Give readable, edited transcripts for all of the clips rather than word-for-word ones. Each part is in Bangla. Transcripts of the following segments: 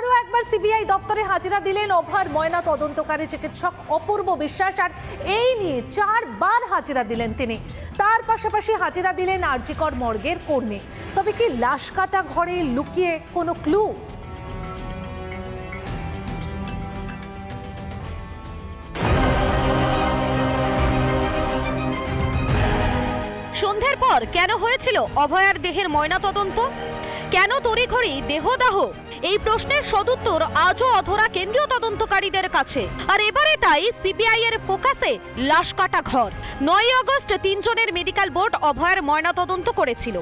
আরও একবার সিবিআই দপ্তরে হাজিরা দিলেন অভয়ার ময়না তদন্তকারী চিকিৎসক অপূর্ব বিশ্বাস। আর এই নিয়ে 4 বার হাজিরা দিলেন তিনি। তার পাশাপাশি হাজিরা দিলেন আর.জি. কর মর্গের কর্মী। তবে কি লাশ কাটা ঘরে লুকিয়ে কোনো ক্লু? সন্ধ্যার পর কেন হয়েছিল অভয়ার দেহের ময়নাতদন্ত? কেন তড়িঘড়ি দেহদাহ? এই প্রশ্নের সদুত্তর আজও অধরা কেন্দ্রীয় তদন্তকারীদের কাছে। আর এবারে তাই সিবিআই এর ফোকাসে লাশ কাটা ঘর। 9 আগস্ট 3 জনের মেডিকেল বোর্ড অভয়ার ময়নাতদন্ত করেছিল।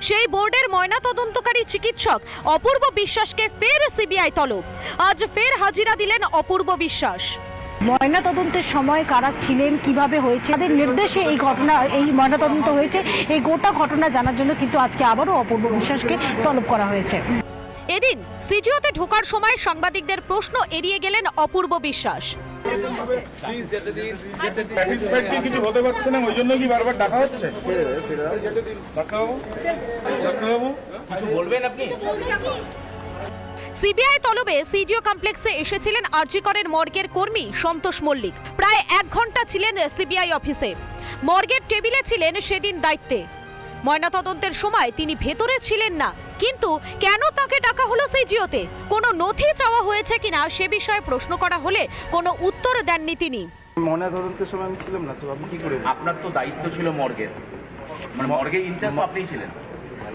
সেই বোর্ডের ময়নাতদন্তকারী চিকিৎসক অপূর্ব বিশ্বাসকে ফের সিবিআই তলব। আজ ফের হাজিরা দিলেন অপূর্ব বিশ্বাস। ময়নাতদন্তের সময় কারা ছিলেন, কিভাবে হয়েছে, তাদের নির্দেশে এই ময়নাতদন্ত হয়েছে, এই গোটা ঘটনা জানার জন্য কিন্তু আজকে আবারও অপূর্ব বিশ্বাসকে তলব করা হয়েছে। এদিন সিজিওতে ঢোকার সময় সাংবাদিকদের প্রশ্ন এড়িয়ে গেলেন অপূর্ব বিশ্বাস। কিছু হতে পারছে না, ওই জন্য কি বারবার ডাকা হচ্ছে? কিছু বলবেন আপনি? সিবিআই তলবে সিজিও কমপ্লেক্সে এসেছিলেন আর.জি. করের মর্গের কর্মী সন্তোষ মল্লিক। প্রায় 1 ঘন্টা ছিলেন সিবিআই অফিসে। মর্গের টেবিলে ছিলেন সেদিন দায়িত্বে। ময়নাতদন্তের সময় তিনি ভেতরে ছিলেন না, কিন্তু কেন তাকে ডাকা হলো সিজিওতে? কোনো নথি চাওয়া হয়েছে কিনা সে বিষয়ে প্রশ্ন করা হলে কোনো উত্তর দেননি তিনি। ময়নাতদন্তের সময় আমি ছিলাম না, তো আপনি কি করে? আপনার তো দায়িত্ব ছিল মর্গের, মানে মর্গের ইনচার্জ তো আপনিই ছিলেন।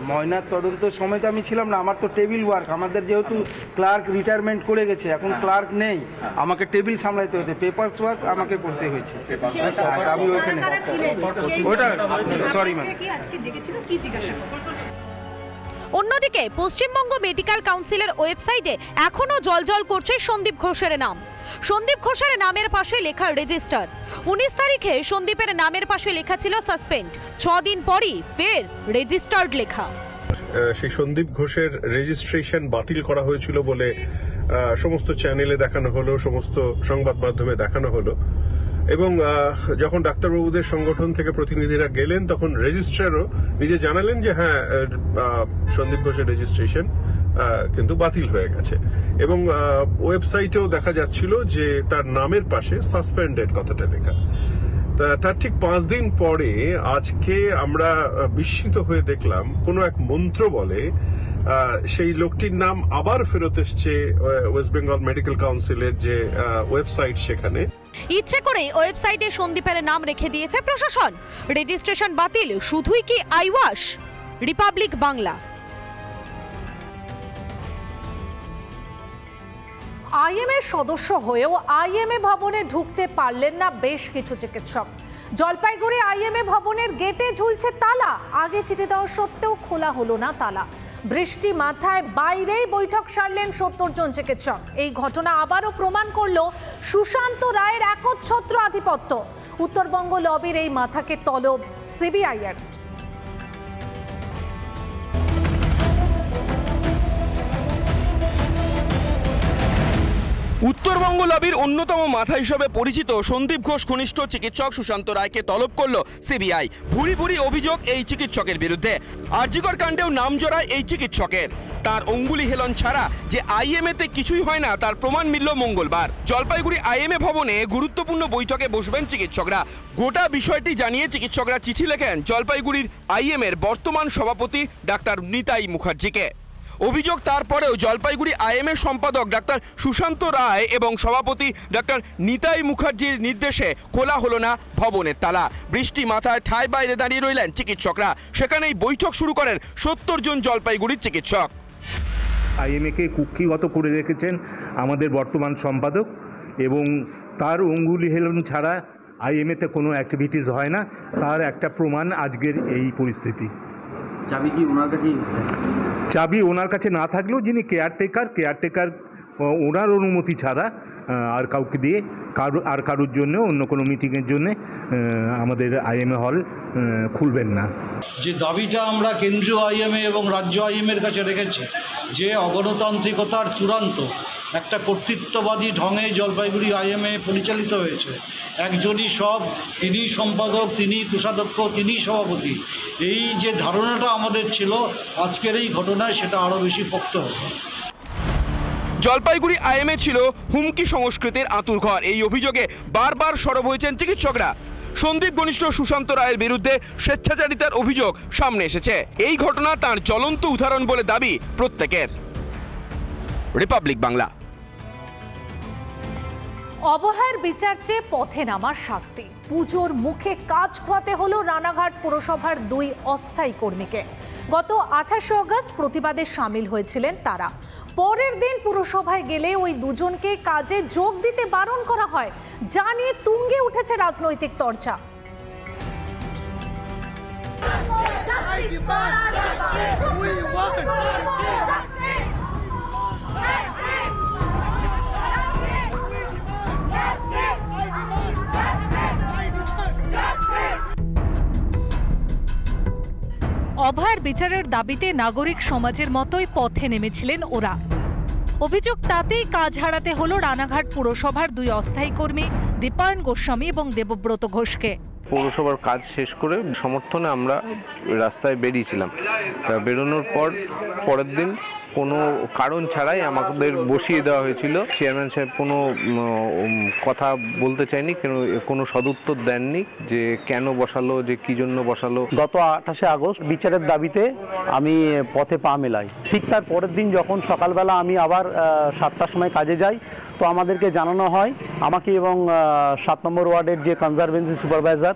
ময়নার তদন্তের সময় তো আমি ছিলাম না, আমার তো টেবিল ওয়ার্ক। আমাদের যেহেতু ক্লার্ক রিটায়ারমেন্ট করে গেছে, এখন ক্লার্ক নেই, আমাকে টেবিল সামলাইতে হয়েছে, পেপারস ওয়ার্ক আমাকে করতে হয়েছে। আমি ওইখানে ওইটা সরি ম্যাম। অন্যদিকে পশ্চিমবঙ্গ মেডিকেল কাউন্সিলের ওয়েবসাইটে এখনো জলজল করছে সন্দীপ ঘোষের নাম। সন্দীপ ঘোষের নামের পাশে লেখা রেজিস্টার। 19 তারিখে সন্দীপের নামের পাশে লেখা ছিল সাসপেন্ড। 6 দিন পরই ফের রেজিস্টার্ড লেখা। সেই সন্দীপ ঘোষের রেজিস্ট্রেশন বাতিল করা হয়েছিল বলে সমস্ত চ্যানেলে দেখানো হলো, সমস্ত সংবাদ মাধ্যমে দেখানো হলো। এবং যখন ডাক্তারবাবুদের সংগঠন থেকে প্রতিনিধিরা গেলেন, তখন রেজিস্ট্রারও নিজে জানালেন যে হ্যাঁ, সন্দীপ ঘোষের রেজিস্ট্রেশন কিন্তু বাতিল হয়ে গেছে। এবং ওয়েবসাইটেও দেখা যাচ্ছিল যে তার নামের পাশে সাসপেন্ডেড কথাটা লেখা। তার ঠিক 5 দিন পরে আজকে আমরা বিস্মিত হয়ে দেখলাম কোনো এক মন্ত্র বলে সেই লোকটির নাম আবার ফেরত এসছে ওয়েস্ট বেঙ্গল মেডিকেল কাউন্সিলের যে ওয়েবসাইট, সেখানে। ইচ্ছে করে ওয়েবসাইটে সন্দীপের নাম রেখে দিয়েছে প্রশাসন। রেজিস্ট্রেশন বাতিল শুধুই কি আইওয়াশ? রিপাবলিক বাংলা। আইএমএ সদস্য হয়েও আইএমএ ভবনে ঢুকতে পারলেন না বেশ কিছু চিকিৎসক। জলপাইগুড়ি আইএমএ ভবনের গেটে ঝুলছে তালা। আগে চিঠি দেওয়া সত্ত্বেও খোলা হলো না তালা। বৃষ্টি মাথায় বাইরেই বৈঠক সারলেন 70 জন চিকিৎসক। এই ঘটনা আবারও প্রমাণ করল সুশান্ত রায়ের একচ্ছত্র আধিপত্য। উত্তরবঙ্গ লবির এই মাথাকে তলব সিবিআই এর। উত্তরবঙ্গ লবির অন্যতম মাথা হিসেবে পরিচিত সন্দীপ ঘোষ ঘনিষ্ঠ চিকিৎসক সুশান্ত রায়কে তলব করলো সিবিআই। ভুরি ভুরি অভিযোগ এই চিকিৎসকের বিরুদ্ধে। আর.জি. কর কাণ্ডেও নাম জড়ায় এই চিকিৎসকের। তার অঙ্গুলি হেলন ছাড়া যে আইএমএতে কিছুই হয় না, তার প্রমাণ মিলল মঙ্গলবার। জলপাইগুড়ি আইএমএ ভবনে গুরুত্বপূর্ণ বৈঠকে বসবেন চিকিৎসকরা। গোটা বিষয়টি জানিয়ে চিকিৎসকরা চিঠি লেখেন জলপাইগুড়ির আইএমএর বর্তমান সভাপতি ডাক্তার নিতাই মুখার্জিকে। অভিযোগ তারপরেও জলপাইগুড়ি আইএমএ সম্পাদক ডাক্তার সুশান্ত রায় এবং সভাপতি ডাক্তার নিতাই মুখার্জির নির্দেশে খোলা হলো না ভবনের তালা। বৃষ্টি মাথায় ঠায় বাইরে দাঁড়িয়ে রইলেন চিকিৎসকরা। সেখানেই বৈঠক শুরু করেন 70 জন জলপাইগুড়ির চিকিৎসক। আইএমএকে কুক্ষিগত করে রেখেছেন আমাদের বর্তমান সম্পাদক, এবং তার অঙ্গুলি হেলন ছাড়া আইএমএতে কোনো অ্যাক্টিভিটিস হয় না, তার একটা প্রমাণ আজকের এই পরিস্থিতি। চাবি কি ওনার কাছেই? চাবি ওনার কাছে না থাকলেও যিনি কেয়ারটেকার ওনার অনুমতি ছাড়া আর কাউকে দিয়ে কারোর জন্য অন্য কোনো মিটিংয়ের জন্য আমাদের আইএমএ হল খুলবেন না। যে দাবিটা আমরা কেন্দ্রীয় আইএমএ এবং রাজ্য আইএমএর কাছে রেখেছি, যে অগণতান্ত্রিকতার চূড়ান্ত একটা কর্তৃত্ববাদী ঢঙে জলপাইগুড়ি আইএমএ পরিচালিত হয়েছে। একজনই সব, তিনি সম্পাদক, তিনি কোষাধ্যক্ষ, তিনি সভাপতি। এই যে ধারণাটা আমাদের ছিল, আজকের এই ঘটনায় সেটা আরও বেশি পোক্ত হবে। জলপাইগুড়ি আইএমএ ছিল হুমকি সংস্কৃতির আঁতুড়ঘর। এই অভিযোগে বারবার সরব হয়েছেন চিকিৎসকরা। সন্দীপ ঘনিষ্ঠ সুশান্ত রায়ের বিরুদ্ধে স্বেচ্ছাচারিতার অভিযোগ সামনে এসেছে। এই ঘটনা তার জ্বলন্ত উদাহরণ বলে দাবি প্রত্যেকের। রিপাবলিক বাংলা। অবহেলার বিচার চেয়ে পথে নামার শাস্তি। পুজোর মুখে কাজ খোয়াতে হলো রানাঘাট পুরসভার 2 অস্থায়ী কর্মীকে। গত 28 আগস্ট প্রতিবাদে সামিল হয়েছিলেন তারা। পরের দিন পুরসভায় গেলে ওই দুজনকে কাজে যোগ দিতে বারণ করা হয়, যা নিয়ে তুঙ্গে উঠেছে রাজনৈতিক চর্চা। অভয়ার বিচারের দাবিতে নাগরিক সমাজের মতোই পথে নেমেছিলেন ওরা। অভিযোগ তাতেই কাজ হারাতে হলো রানাঘাট পুরসভার 2 অস্থায়ী কর্মী দীপায়ন গোস্বামী এবং দেবব্রত ঘোষকে। পৌরসভার কাজ শেষ করে সমর্থনে আমরা রাস্তায় বেরিয়েছিলাম। বেরোনোর পরের দিন কোনো কারণ ছাড়াই আমাদের বসিয়ে দেওয়া হয়েছিল। চেয়ারম্যান সাহেব কোনো কথা বলতে চায়নি, কোনো সদুত্তর দেননি যে কেন বসালো, যে কী জন্য বসালো। গত 28 আগস্ট বিচারের দাবিতে আমি পথে পা মেলাই। ঠিক তার পরের দিন যখন সকালবেলা আমি আবার 7টার সময় কাজে যাই, তো আমাদেরকে জানানো হয়, আমাকে এবং 7 নম্বর ওয়ার্ডের যে কনজারভেন্সি সুপারভাইজার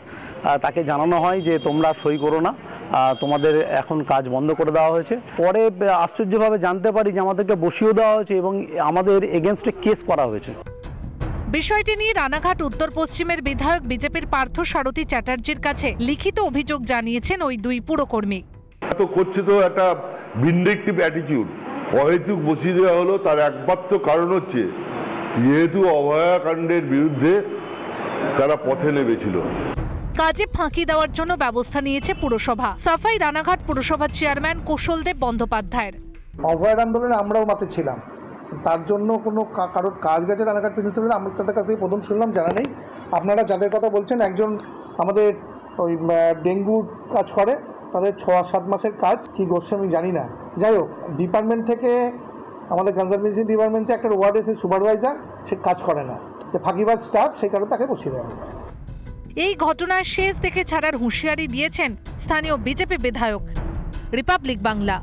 তাকে জানানো হয় যে তোমরা সই করো না, তোমাদের এখন কাজ বন্ধ করে দেওয়া হয়েছে। পরে আশ্চর্যভাবে জানতে পারি যে আমাদেরকে বসিয়েও দেওয়া হয়েছে এবং আমাদের এগেনস্টে কেস করা হয়েছে। বিষয়টি নিয়ে রানাঘাট উত্তর পশ্চিমের বিধায়ক বিজেপির পার্থ সারথী চ্যাটার্জির কাছে লিখিত অভিযোগ জানিয়েছেন ওই 2 পুরকর্মী। তো করছে তো একটা ভিন্ডিকটিভ অ্যাটিটিউড, অহেতুক বসিয়ে দেওয়া হলো। তার একমাত্র কারণ হচ্ছে যেহেতু অভয়াকাণ্ডের বিরুদ্ধে তারা পথে নেমেছিল। কাজে ফাঁকি দেওয়ার জন্য ব্যবস্থা নিয়েছে পুরসভা। সাফাই রানাঘাট পুরসভার চেয়ারম্যান কৌশলদেব বন্দ্যোপাধ্যায়ের। অভয়ার আন্দোলনে আমরাও মাঠে ছিলাম, তার জন্য কোনো কারোর কাজ গেছে রানাঘাট প্রিন্সিপাল আমি তাদের কাছে প্রথম শুনলাম, জানা নেই। আপনারা যাদের কথা বলছেন, একজন আমাদের ওই ডেঙ্গুর কাজ করে, তাদের 6-7 মাসের কাজ কি করছে আমি জানি না। যাই হোক, ডিপার্টমেন্ট থেকে আমাদের কনজারভেন্সি ডিপার্টমেন্ট থেকে একটা ওয়ার্ড এসে সুপারভাইজার সে কাজ করে না, যে ফাঁকিবাজ স্টাফ, সেই কারণে তাকে বসিয়ে দেওয়া হয়েছে। এই ঘটনার শেষ দেখে ছাড়ার হুঁশিয়ারি দিয়েছেন স্থানীয় বিজেপি বিধায়ক। রিপাবলিক বাংলা।